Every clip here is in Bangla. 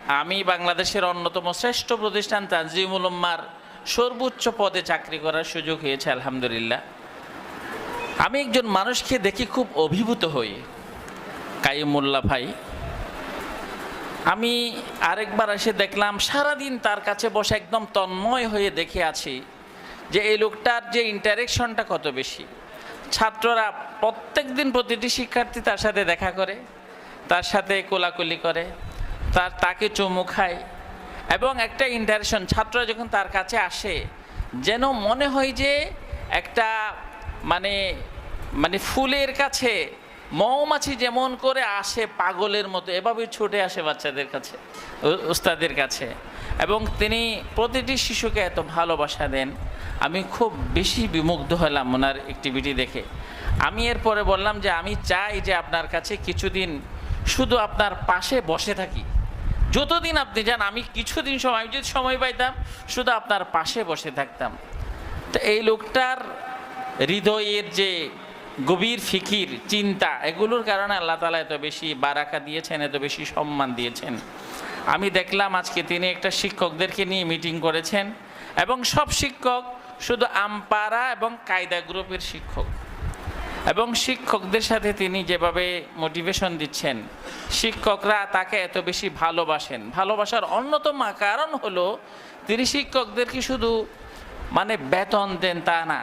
আমি বাংলাদেশের অন্যতম শ্রেষ্ঠ প্রতিষ্ঠান তানজিমুল উম্মাহর সর্বোচ্চ পদে চাকরি করার সুযোগ হয়েছে আলহামদুলিল্লাহ। আমি একজন মানুষকে দেখি খুব অভিভূত হই, কাইয়ুমুল্লাহ ভাই। আমি আরেকবার এসে দেখলাম সারাদিন তার কাছে বসে একদম তন্ময় হয়ে দেখে আছি যে এই লোকটার যে ইন্টারেকশনটা কত বেশি। ছাত্ররা প্রত্যেক দিন প্রতিটি শিক্ষার্থী তার সাথে দেখা করে, তার সাথে কোলাকুলি করে, তাকে চুমু খায়, এবং একটা ইন্টারেকশন। ছাত্ররা যখন তার কাছে আসে যেন মনে হয় যে একটা মানে মানে ফুলের কাছে মৌমাছি যেমন করে আসে পাগলের মতো, এভাবে ছুটে আসে বাচ্চাদের কাছে, উস্তাদের কাছে। এবং তিনি প্রতিটি শিশুকে এত ভালোবাসা দেন। আমি খুব বেশি বিমুগ্ধ হলাম ওনার অ্যাক্টিভিটি দেখে। আমি এরপরে বললাম যে আমি চাই যে আপনার কাছে কিছুদিন শুধু আপনার পাশে বসে থাকি, যতদিন আপনি যান। আমি কিছুদিন সময়, আমি যদি সময় পাইতাম শুধু আপনার পাশে বসে থাকতাম। তো এই লোকটার হৃদয়ের যে গভীর ফিকির, চিন্তা, এগুলোর কারণে আল্লাহ তাআলা এত বেশি বারাকা দিয়েছেন, এত বেশি সম্মান দিয়েছেন। আমি দেখলাম আজকে তিনি একটা শিক্ষকদেরকে নিয়ে মিটিং করেছেন, এবং সব শিক্ষক শুধু আমপাড়া এবং কায়দা গ্রুপের শিক্ষক, এবং শিক্ষকদের সাথে তিনি যেভাবে মোটিভেশন দিচ্ছেন, শিক্ষকরা তাকে এত বেশি ভালোবাসেন। ভালোবাসার অন্যতম কারণ হলো তিনি শিক্ষকদেরকে শুধু মানে বেতন দেন তা না,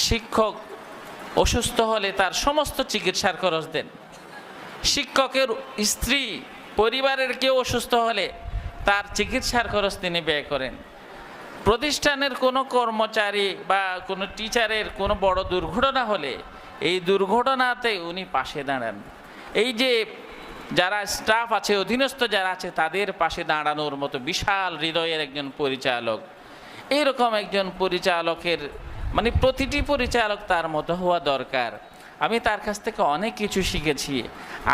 শিক্ষক অসুস্থ হলে তার সমস্ত চিকিৎসার খরচ দেন। শিক্ষকের স্ত্রী, পরিবারের কেউ অসুস্থ হলে তার চিকিৎসার খরচ তিনি ব্যয় করেন। প্রতিষ্ঠানের কোনো কর্মচারী বা কোনো টিচারের কোনো বড় দুর্ঘটনা হলে এই দুর্ঘটনাতে উনি পাশে দাঁড়ান। এই যে যারা স্টাফ আছে, অধীনস্থ যারা আছে, তাদের পাশে দাঁড়ানোর মতো বিশাল হৃদয়ের একজন পরিচালক। এইরকম একজন পরিচালকের মানে প্রতিটি পরিচালক তার মতো হওয়া দরকার। আমি তার কাছ থেকে অনেক কিছু শিখেছি।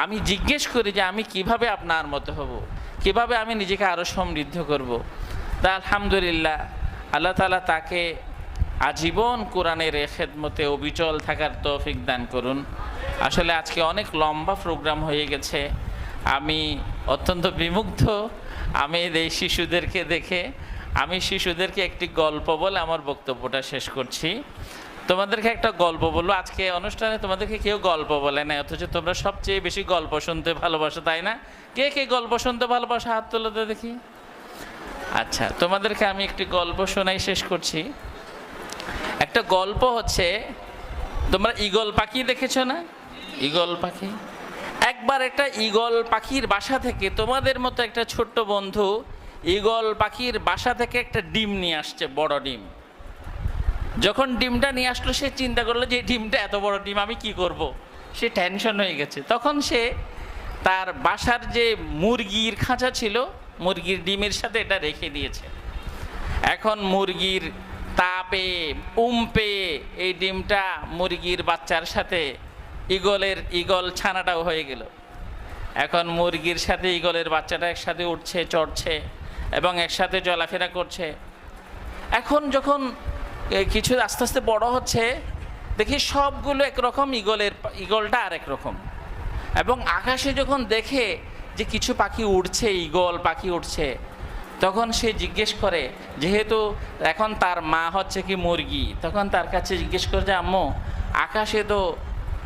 আমি জিজ্ঞেস করি যে আমি কিভাবে আপনার মতো হব, কিভাবে আমি নিজেকে আরও সমৃদ্ধ করব। তা আলহামদুলিল্লাহ আল্লাহ তাআলা তাকে আজীবন কোরআনের খেদমতে অবিচল থাকার তৌফিক দান করুন। আসলে আজকে অনেক লম্বা প্রোগ্রাম হয়ে গেছে, আমি অত্যন্ত বিমুগ্ধ। আমি এই শিশুদেরকে দেখে, আমি শিশুদেরকে একটি গল্প বলে আমার বক্তব্যটা শেষ করছি। তোমাদেরকে একটা গল্প বলবো। আজকে অনুষ্ঠানে তোমাদেরকে কেউ গল্প বলে না, অথচ তোমরা সবচেয়ে বেশি গল্প শুনতে ভালোবাসো, তাই না? কে কে গল্প শুনতে ভালোবাসো হাত তুলে তো দেখি। আচ্ছা, তোমাদেরকে আমি একটি গল্প শোনাই শেষ করছি। একটা গল্প হচ্ছে, তোমরা ঈগল পাখি দেখেছো না? ঈগল পাখি। একবার একটা ঈগল পাখির বাসা থেকে তোমাদের মতো একটা ছোট্ট বন্ধু ঈগল পাখির বাসা থেকে একটা ডিম নিয়ে আসছে, বড় ডিম। যখন ডিমটা নিয়ে আসলো সে চিন্তা করলো যে ডিমটা এত বড় ডিম আমি কি করব। সে টেনশন হয়ে গেছে। তখন সে তার বাসার যে মুরগির খাঁচা ছিল, মুরগির ডিমের সাথে এটা রেখে দিয়েছে। এখন মুরগির তাপে উম্পে এই ডিমটা মুরগির বাচ্চার সাথে ঈগল ছানাটাও হয়ে গেল। এখন মুরগির সাথে ঈগলের বাচ্চাটা একসাথে উঠছে, চড়ছে এবং একসাথে চলাফেরা করছে। এখন যখন কিছু আস্তে আস্তে বড় হচ্ছে, দেখি সবগুলো একরকম, ঈগলটা আরেক রকম। এবং আকাশে যখন দেখে যে কিছু পাখি উড়ছে, ঈগল পাখি উঠছে, তখন সে জিজ্ঞেস করে, যেহেতু এখন তার মা হচ্ছে কি মুরগি, তখন তার কাছে জিজ্ঞেস করে যে আম্মু, আকাশে তো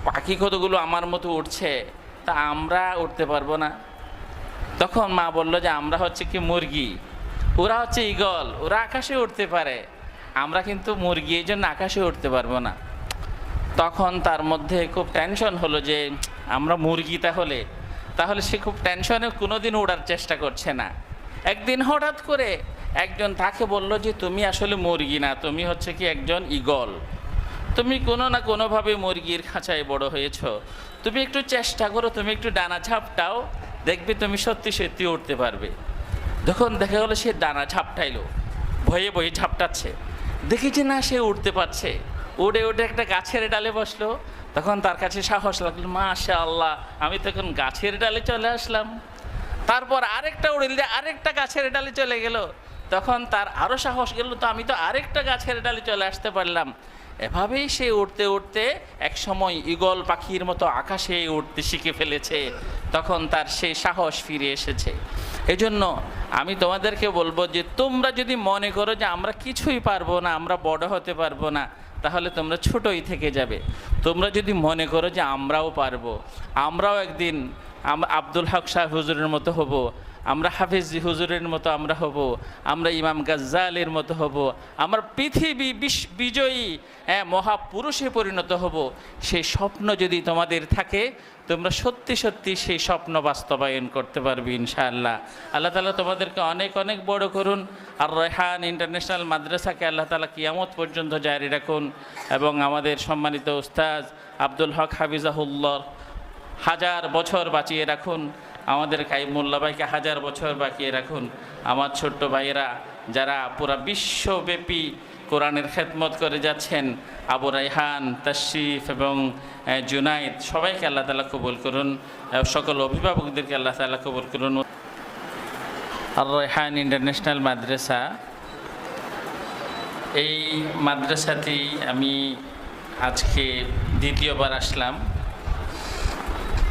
পাখি কতগুলো আমার মতো উঠছে, তা আমরা উঠতে পারবো না? তখন মা বলল যে আমরা হচ্ছে কি মুরগি, ওরা হচ্ছে ঈগল, ওরা আকাশে উঠতে পারে, আমরা কিন্তু মুরগি, এই জন্য আকাশে উঠতে পারবো না। তখন তার মধ্যে খুব টেনশন হলো যে আমরা মুরগি, তাহলে সে খুব টেনশনে কোনোদিন ওড়ার চেষ্টা করছে না। একদিন হঠাৎ করে একজন তাকে বলল যে তুমি আসলে মুরগি না, তুমি হচ্ছে কি একজন ঈগল, তুমি কোনো না কোনোভাবে মুরগির খাঁচায় বড় হয়েছ, তুমি একটু চেষ্টা করো, তুমি একটু ডানা ঝাপটাও, দেখবে তুমি সত্যি সত্যি উঠতে পারবে। যখন দেখা গেলো সে ডানা ঝাপটাইলো, ভয়ে ভয়ে ঝাপটাচ্ছে, দেখেছি না সে উঠতে পারছে, উড়ে উঠে একটা গাছের ডালে বসলো। তখন তার কাছে সাহস লাগলো, মাশাআল্লাহ, আমি তখন গাছের ডালে চলে আসলাম। তারপর আরেকটা উড়িল দিয়ে আরেকটা গাছের ডালে চলে গেল, তখন তার আরও সাহস গেল, তো আমি তো আরেকটা গাছের ডালে চলে আসতে পারলাম। এভাবেই সে উঠতে উঠতে এক সময় ঈগল পাখির মতো আকাশে উঠতে শিখে ফেলেছে। তখন তার সেই সাহস ফিরে এসেছে। এজন্য আমি তোমাদেরকে বলবো যে তোমরা যদি মনে করো যে আমরা কিছুই পারবো না, আমরা বড় হতে পারবো না, তাহলে তোমরা ছোটই থেকে যাবে। তোমরা যদি মনে করো যে আমরাও পারবো, আমরাও একদিন আব্দুল হক শাহ হুজুরের মতো হব, আমরা হাফিজ হুজুরের মতো আমরা হব, আমরা ইমাম গাজ্জালির মতো হব, আমরা পৃথিবী বিজয়ী মহাপুরুষে পরিণত হব, সেই স্বপ্ন যদি তোমাদের থাকে, তোমরা সত্যি সত্যি সেই স্বপ্ন বাস্তবায়ন করতে পারবে ইনশাআল্লাহ। আল্লাহ তাআলা তোমাদেরকে অনেক অনেক বড় করুন। আর রায়হান ইন্টারন্যাশনাল মাদ্রাসাকে আল্লাহ তাআলা কিয়ামত পর্যন্ত জারি রাখুন, এবং আমাদের সম্মানিত উস্তাজ আব্দুল হক হাফিজাহুল্লাহ হাজার বছর বাঁচিয়ে রাখুন, আমাদের কাইমুল্লাহ ভাইকে হাজার বছর বাঁচিয়ে রাখুন। আমার ছোট্ট ভাইয়েরা যারা পুরা বিশ্বব্যাপী কোরআনের খেদমত করে যাচ্ছেন, আবু রায়হান, তাশরিফ এবং জুনাইদ, সবাইকে আল্লাহ তাআলা কবুল করুন, সকল অভিভাবকদেরকে আল্লাহ তাআলা কবুল করুন। আর রায়হান ইন্টারন্যাশনাল মাদ্রাসা, এই মাদ্রাসাতেই আমি আজকে দ্বিতীয়বার আসলাম,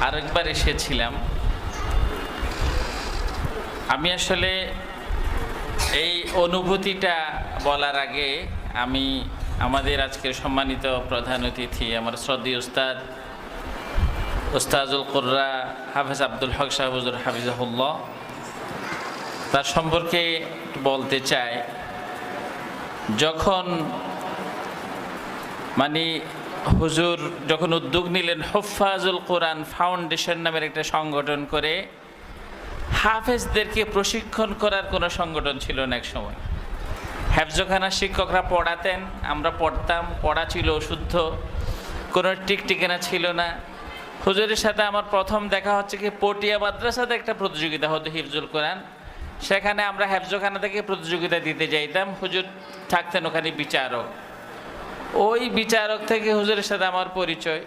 আরেকবার এসেছিলাম। আমি আসলে এই অনুভূতিটা বলার আগে আমি আমাদের আজকের সম্মানিত প্রধান অতিথি, আমার শ্রদ্ধেয় উস্তাজুল কুররা হাফেজ আব্দুল হক শাহ হুজুর হাফিজাহুল্লাহ, তার সম্পর্কে বলতে চাই। যখন হুজুর যখন উদ্যোগ নিলেন হুফাজুল কোরআন ফাউন্ডেশন নামের একটা সংগঠন করে, হাফেজদেরকে প্রশিক্ষণ করার কোনো সংগঠন ছিল না এক সময়। হেফজখানার শিক্ষকরা পড়াতেন, আমরা পড়তাম, পড়া ছিল শুদ্ধ, কোনো টিকটিকিনা ছিল না। হুজুরের সাথে আমার প্রথম দেখা হচ্ছে কি, পটিয়া মাদ্রাসাতে একটা প্রতিযোগিতা হতো হিফজুল কোরআন, সেখানে আমরা হেফজখানা থেকে প্রতিযোগিতা দিতে যাইতাম। হুজুর থাকতেন ওখানে বিচারক, ওই বিচারক থেকে হুজুরের সাথে আমার পরিচয়,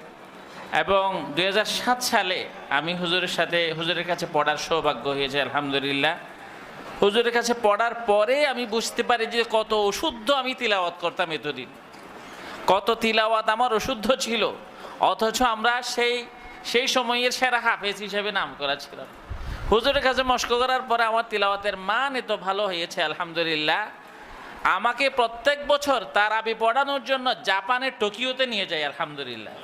এবং 2007 সালে আমি হুজুরের কাছে পড়ার সৌভাগ্য হয়েছে আলহামদুলিল্লাহ। হুজুরের কাছে পড়ার পরে আমি বুঝতে পারি যে কত অশুদ্ধ আমি তিলাওয়াত করতাম এতদিন, কত তিলাওয়াত আমার অশুদ্ধ ছিল, অথচ আমরা সেই সময়ের সেরা হাফেজ হিসেবে নাম করা ছিলাম। হুজুরের কাছে মশক করার পরে আমার তিলাওয়াতের মান এত ভালো হয়েছে আলহামদুলিল্লাহ। আমাকে প্রত্যেক বছর তারাবি পড়ানোর জন্য জাপানের টোকিওতে নিয়ে যায় আলহামদুলিল্লাহ।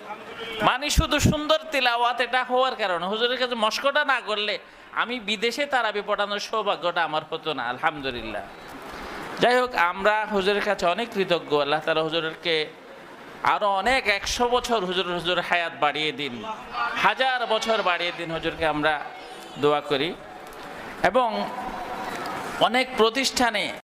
শুধু সুন্দর তিলাওয়াত এটা হওয়ার কারণে, হুজুরের কাছে মশকটা না করলে আমি বিদেশে তারাবি পড়ানোর সৌভাগ্যটা আমার হতো না আলহামদুলিল্লাহ। যাই হোক, আমরা হুজুরের কাছে অনেক কৃতজ্ঞ। আল্লাহ তাআলা হুজুরকে আরো অনেক 100 বছর হুজুর হায়াত বাড়িয়ে দিন, 1000 বছর বাড়িয়ে দিন, হুজুরকে আমরা দোয়া করি। এবং অনেক প্রতিষ্ঠানে